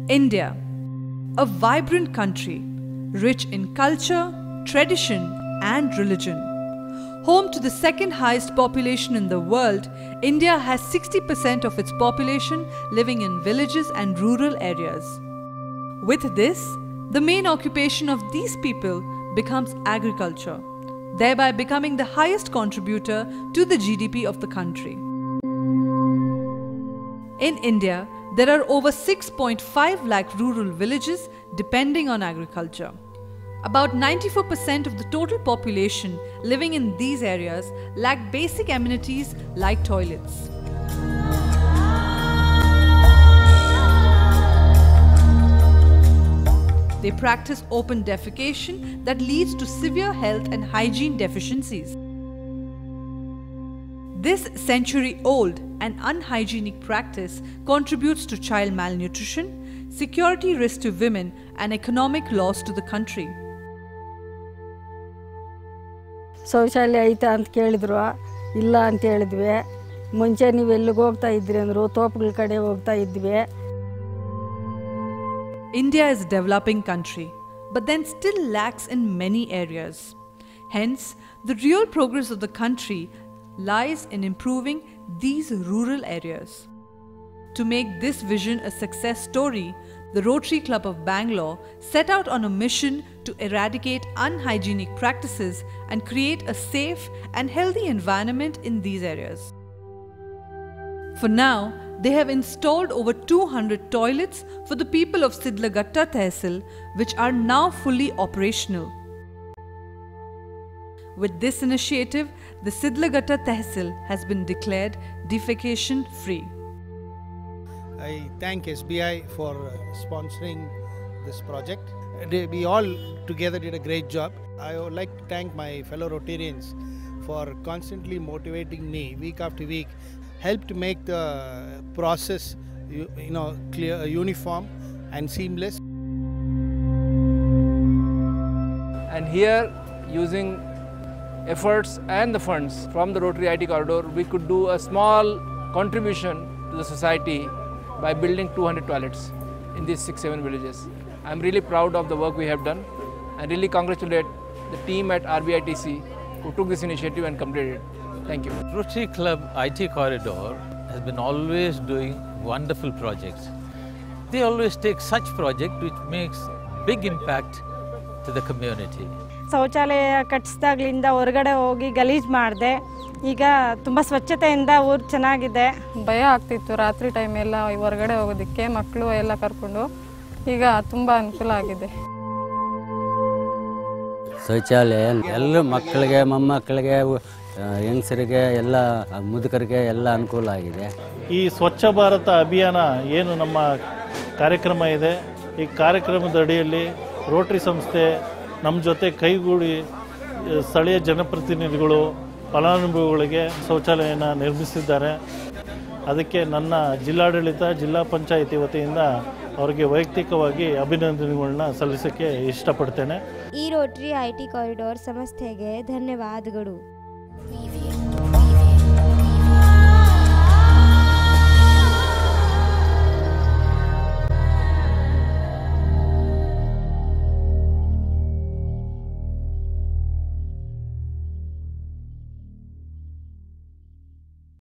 India, a vibrant country, rich in culture, tradition and religion. Home to the second highest population in the world, India has 60% of its population living in villages and rural areas. With this, the main occupation of these people becomes agriculture, thereby becoming the highest contributor to the GDP of the country. In India, there are over 6.5 lakh rural villages depending on agriculture. About 94% of the total population living in these areas lack basic amenities like toilets. They practice open defecation that leads to severe health and hygiene deficiencies. This century-old and unhygienic practice contributes to child malnutrition, security risk to women, and economic loss to the country. ಶೌಚಾಲಯ ಐತಾ ಅಂತ ಕೇಳಿದ್ರು, ಇಲ್ಲ ಅಂತ ಹೇಳಿದ್ವಿ. ಮುಂಚೆ ನೀವು ಎಲ್ಲಿಗೆ ಹೋಗ್ತಾ ಇದ್ರಿ ಅಂದ್ರು, ತೋಪುಗಳ ಕಡೆ ಹೋಗ್ತಾ ಇದ್ವಿ. India is a developing country, but then still lacks in many areas. Hence, the real progress of the country lies in improving these rural areas. To make this vision a success story, the Rotary Club of Bangalore set out on a mission to eradicate unhygienic practices and create a safe and healthy environment in these areas. For now, they have installed over 200 toilets for the people of Sidlagatta Tehsil, which are now fully operational. With this initiative, the Sidlagatta Tehsil has been declared defecation free. I thank SBI for sponsoring this project. We all together did a great job. I would like to thank my fellow Rotarians for constantly motivating me week after week, helped make the process clear, uniform and seamless. And here, using efforts and the funds from the Rotary IT Corridor, we could do a small contribution to the society by building 200 toilets in these 6-7 villages. I'm really proud of the work we have done and really congratulate the team at RBITC who took this initiative and completed it. Thank you. Rotary Club IT Corridor has been always doing wonderful projects. They always take such projects which makes big impact to the community. ಶೌಚಾಲಯ ಕಟ್ಟಿಸಿದಾಗಲಿಂದ ಹೊರಗಡೆ ಹೋಗಿ ಗಲೀಜು ಮಾಡಿದೆ. ಈಗ ತುಂಬ ಸ್ವಚ್ಛತೆಯಿಂದ ಊರು ಚೆನ್ನಾಗಿದೆ. ಭಯ ಆಗ್ತಿತ್ತು ರಾತ್ರಿ ಟೈಮ್ ಎಲ್ಲ ಹೊರಗಡೆ ಹೋಗೋದಕ್ಕೆ, ಮಕ್ಕಳು ಎಲ್ಲ ಕರ್ಕೊಂಡು. ಈಗ ತುಂಬ ಅನುಕೂಲ ಆಗಿದೆ. ಶೌಚಾಲಯ ಎಲ್ಲ ಮಕ್ಕಳಿಗೆ, ಮೊಮ್ಮಕ್ಕಳಿಗೆ, ಹೆಂಗಸರಿಗೆ, ಎಲ್ಲ ಮುದುಕರಿಗೆ ಎಲ್ಲ ಅನುಕೂಲ ಆಗಿದೆ. ಈ ಸ್ವಚ್ಛ ಭಾರತ ಅಭಿಯಾನ ಏನು ನಮ್ಮ ಕಾರ್ಯಕ್ರಮ ಇದೆ, ಈ ಕಾರ್ಯಕ್ರಮದ ಅಡಿಯಲ್ಲಿ ರೋಟರಿ ಸಂಸ್ಥೆ ನಮ್ಮ ಜೊತೆ ಕೈಗೂಡಿ ಸ್ಥಳೀಯ ಜನಪ್ರತಿನಿಧಿಗಳು ಫಲಾನುಭವಿಗಳಿಗೆ ಶೌಚಾಲಯನ ನಿರ್ಮಿಸಿದ್ದಾರೆ. ಅದಕ್ಕೆ ನನ್ನ ಜಿಲ್ಲಾಡಳಿತ, ಜಿಲ್ಲಾ ಪಂಚಾಯಿತಿ ವತಿಯಿಂದ ಅವರಿಗೆ ವೈಯಕ್ತಿಕವಾಗಿ ಅಭಿನಂದನೆಗಳನ್ನ ಸಲ್ಲಿಸಕ್ಕೆ ಇಷ್ಟಪಡ್ತೇನೆ. ಈ ರೋಟರಿ IT ಕಾರಿಡಾರ್ ಸಂಸ್ಥೆಗೆ ಧನ್ಯವಾದಗಳು.